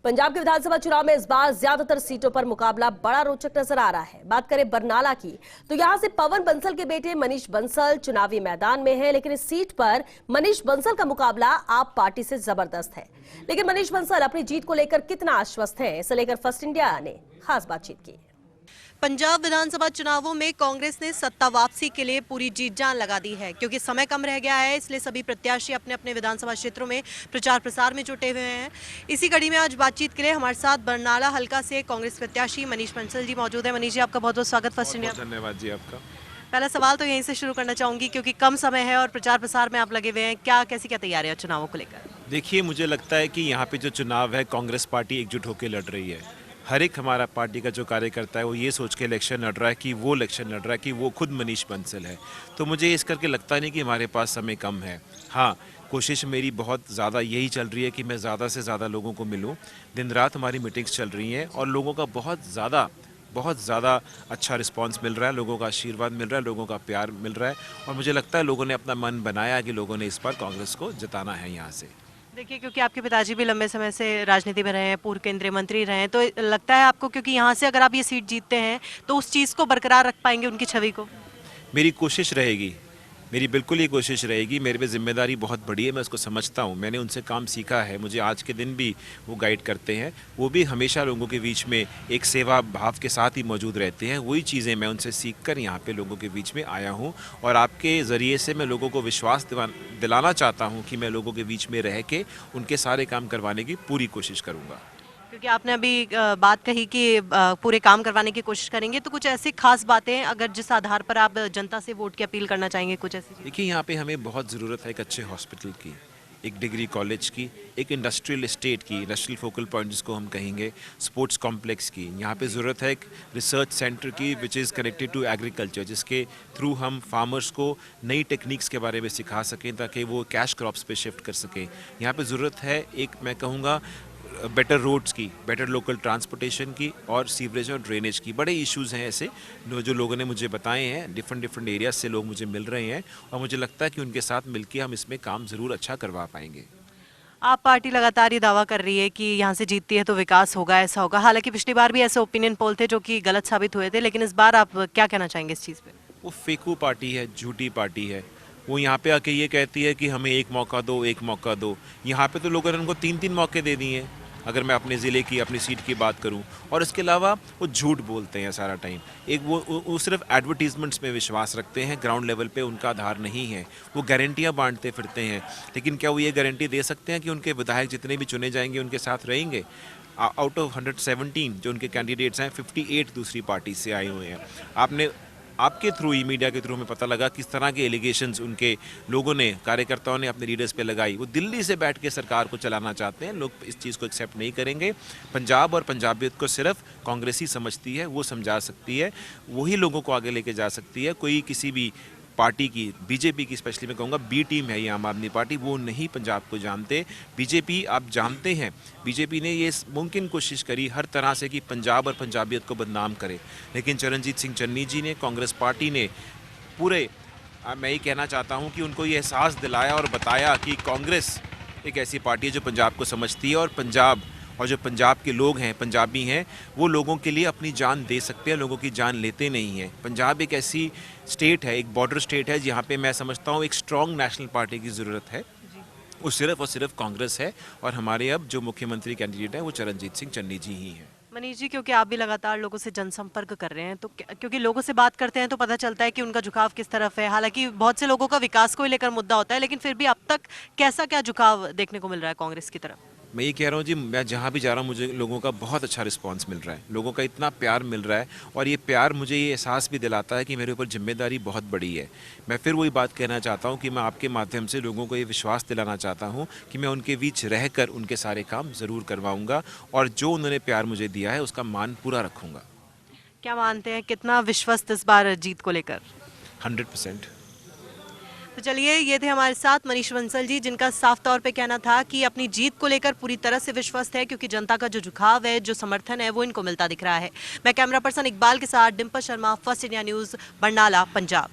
पंजाब के विधानसभा चुनाव में इस बार ज्यादातर सीटों पर मुकाबला बड़ा रोचक नजर आ रहा है। बात करें बरनाला की तो यहां से पवन बंसल के बेटे मनीष बंसल चुनावी मैदान में है, लेकिन इस सीट पर मनीष बंसल का मुकाबला आप पार्टी से जबरदस्त है। लेकिन मनीष बंसल अपनी जीत को लेकर कितना आश्वस्त हैं, इसे लेकर फर्स्ट इंडिया ने खास बातचीत की। पंजाब विधानसभा चुनावों में कांग्रेस ने सत्ता वापसी के लिए पूरी जीत जान लगा दी है, क्योंकि समय कम रह गया है, इसलिए सभी प्रत्याशी अपने अपने विधानसभा क्षेत्रों में प्रचार प्रसार में जुटे हुए हैं। इसी कड़ी में आज बातचीत के लिए हमारे साथ बरनाला हल्का से कांग्रेस प्रत्याशी मनीष बंसल जी मौजूद है। मनीष जी, आपका बहुत बहुत स्वागत फर्स्ट इंडिया। धन्यवाद जी आपका। पहला सवाल तो यहीं से शुरू करना चाहूंगी, क्योंकि कम समय है और प्रचार प्रसार में आप लगे हुए हैं, कैसी क्या तैयारियां चुनावों को लेकर? देखिए, मुझे लगता है कि यहाँ पे जो चुनाव है कांग्रेस पार्टी एकजुट होकर लड़ रही है। हर एक हमारा पार्टी का जो कार्यकर्ता है वो ये सोच के इलेक्शन लड़ रहा है कि वो इलेक्शन लड़ रहा है कि वो खुद मनीष बंसल है। तो मुझे इस करके लगता नहीं कि हमारे पास समय कम है। हाँ, कोशिश मेरी बहुत ज़्यादा यही चल रही है कि मैं ज़्यादा से ज़्यादा लोगों को मिलूँ। दिन रात हमारी मीटिंग्स चल रही हैं और लोगों का बहुत ज़्यादा अच्छा रिस्पांस मिल रहा है, लोगों का आशीर्वाद मिल रहा है, लोगों का प्यार मिल रहा है और मुझे लगता है लोगों ने अपना मन बनाया कि लोगों ने इस बार कांग्रेस को जिताना है यहाँ से। देखिए, क्योंकि आपके पिताजी भी लंबे समय से राजनीति में रहे हैं, पूर्व केंद्रीय मंत्री रहे हैं, तो लगता है आपको क्योंकि यहाँ से अगर आप ये सीट जीतते हैं तो उस चीज़ को बरकरार रख पाएंगे, उनकी छवि को? मेरी कोशिश रहेगी, मेरी बिल्कुल ही कोशिश रहेगी। मेरे पे जिम्मेदारी बहुत बड़ी है, मैं उसको समझता हूँ। मैंने उनसे काम सीखा है, मुझे आज के दिन भी वो गाइड करते हैं। वो भी हमेशा लोगों के बीच में एक सेवा भाव के साथ ही मौजूद रहते हैं। वही चीज़ें मैं उनसे सीख कर यहाँ पे लोगों के बीच में आया हूँ और आपके ज़रिए से मैं लोगों को विश्वास दिलाना चाहता हूँ कि मैं लोगों के बीच में रह के उनके सारे काम करवाने की पूरी कोशिश करूँगा। क्योंकि आपने अभी बात कही कि पूरे काम करवाने की कोशिश करेंगे, तो कुछ ऐसी खास बातें अगर जिस आधार पर आप जनता से वोट की अपील करना चाहेंगे, कुछ ऐसी? देखिए, यहाँ पे हमें बहुत ज़रूरत है एक अच्छे हॉस्पिटल की, एक डिग्री कॉलेज की, एक इंडस्ट्रियल एस्टेट की, इंडस्ट्रियल फोकल पॉइंट जिसको हम कहेंगे, स्पोर्ट्स कॉम्प्लेक्स की। यहाँ पे ज़रूरत है एक रिसर्च सेंटर की which is connected to agriculture, जिसके थ्रू हम फार्मर्स को नई टेक्निक्स के बारे में सिखा सकें ताकि वो कैश क्रॉप्स पे शिफ्ट कर सकें। यहाँ पे ज़रूरत है एक, मैं कहूँगा, बेटर रोड्स की, बेटर लोकल ट्रांसपोर्टेशन की और सीवरेज और ड्रेनेज की। बड़े इश्यूज़ हैं ऐसे जो लोगों ने मुझे बताए हैं, डिफरेंट एरियाज से लोग मुझे मिल रहे हैं और मुझे लगता है कि उनके साथ मिलकर हम इसमें काम ज़रूर अच्छा करवा पाएंगे। आप पार्टी लगातार ये दावा कर रही है कि यहाँ से जीतती है तो विकास होगा, ऐसा होगा। हालांकि पिछली बार भी ऐसे ओपिनियन पोल थे जो कि गलत साबित हुए थे, लेकिन इस बार आप क्या कहना चाहेंगे इस चीज़ पे? वो फेकू पार्टी है, झूठी पार्टी है। वो यहाँ पे आके ये कहती है कि हमें एक मौका दो। यहाँ पे तो लोगों ने उनको 3 मौके दे दिए हैं, अगर मैं अपने ज़िले की, अपनी सीट की बात करूं। और इसके अलावा वो झूठ बोलते हैं सारा टाइम। एक वो सिर्फ एडवर्टीजमेंट्स में विश्वास रखते हैं, ग्राउंड लेवल पे उनका आधार नहीं है। वो गारंटियां बांटते फिरते हैं, लेकिन क्या वो ये गारंटी दे सकते हैं कि उनके विधायक जितने भी चुने जाएंगे उनके साथ रहेंगे? आउट ऑफ 117 जो उनके कैंडिडेट्स हैं, 58 दूसरी पार्टी से आए हुए हैं। आपके थ्रू ही, मीडिया के थ्रू में पता लगा किस तरह के एलिगेशंस उनके लोगों ने, कार्यकर्ताओं ने अपने लीडर्स पे लगाई। वो दिल्ली से बैठ के सरकार को चलाना चाहते हैं। लोग इस चीज़ को एक्सेप्ट नहीं करेंगे। पंजाब और पंजाबियत को सिर्फ कांग्रेस ही समझती है, वो समझा सकती है, वही लोगों को आगे लेके जा सकती है। कोई किसी भी पार्टी की, बीजेपी की स्पेशली मैं कहूँगा, बी टीम है ये आम आदमी पार्टी, वो नहीं पंजाब को जानते। बीजेपी, आप जानते हैं, बीजेपी ने ये मुमकिन कोशिश करी हर तरह से कि पंजाब और पंजाबियत को बदनाम करे, लेकिन चरणजीत सिंह चन्नी जी ने, कांग्रेस पार्टी ने मैं ये कहना चाहता हूँ कि उनको ये एहसास दिलाया और बताया कि कांग्रेस एक ऐसी पार्टी है जो पंजाब को समझती है और जो पंजाब के लोग हैं, पंजाबी हैं, वो लोगों के लिए अपनी जान दे सकते हैं, लोगों की जान लेते नहीं हैं। पंजाब एक ऐसी स्टेट है, एक बॉर्डर स्टेट है, जहाँ पे मैं समझता हूँ एक स्ट्रॉन्ग नेशनल पार्टी की ज़रूरत है। वो सिर्फ और सिर्फ कांग्रेस है और हमारे अब जो मुख्यमंत्री कैंडिडेट हैं वो चरणजीत सिंह चन्नी जी ही हैं। मनीष जी, क्योंकि आप भी लगातार लोगों से जनसंपर्क कर रहे हैं, तो क्योंकि लोगों से बात करते हैं तो पता चलता है कि उनका झुकाव किस तरफ है। हालांकि बहुत से लोगों का विकास को लेकर मुद्दा होता है, लेकिन फिर भी अब तक कैसा क्या झुकाव देखने को मिल रहा है कांग्रेस की तरफ? मैं ये कह रहा हूँ जी, मैं जहाँ भी जा रहा हूँ मुझे लोगों का बहुत अच्छा रिस्पांस मिल रहा है, लोगों का इतना प्यार मिल रहा है और ये प्यार मुझे ये एहसास भी दिलाता है कि मेरे ऊपर जिम्मेदारी बहुत बड़ी है। मैं फिर वही बात कहना चाहता हूँ कि मैं आपके माध्यम से लोगों को ये विश्वास दिलाना चाहता हूँ कि मैं उनके बीच रहकर उनके सारे काम ज़रूर करवाऊँगा और जो उन्होंने प्यार मुझे दिया है उसका मान पूरा रखूँगा। क्या मानते हैं, कितना विश्वस्त इस बार जीत को लेकर? 100%। तो चलिए, ये थे हमारे साथ मनीष बंसल जी, जिनका साफ तौर पे कहना था कि अपनी जीत को लेकर पूरी तरह से विश्वस्त है, क्योंकि जनता का जो झुकाव है, जो समर्थन है, वो इनको मिलता दिख रहा है। मैं कैमरा पर्सन इकबाल के साथ Dimple Sharma, first India news, Barnala, Punjab.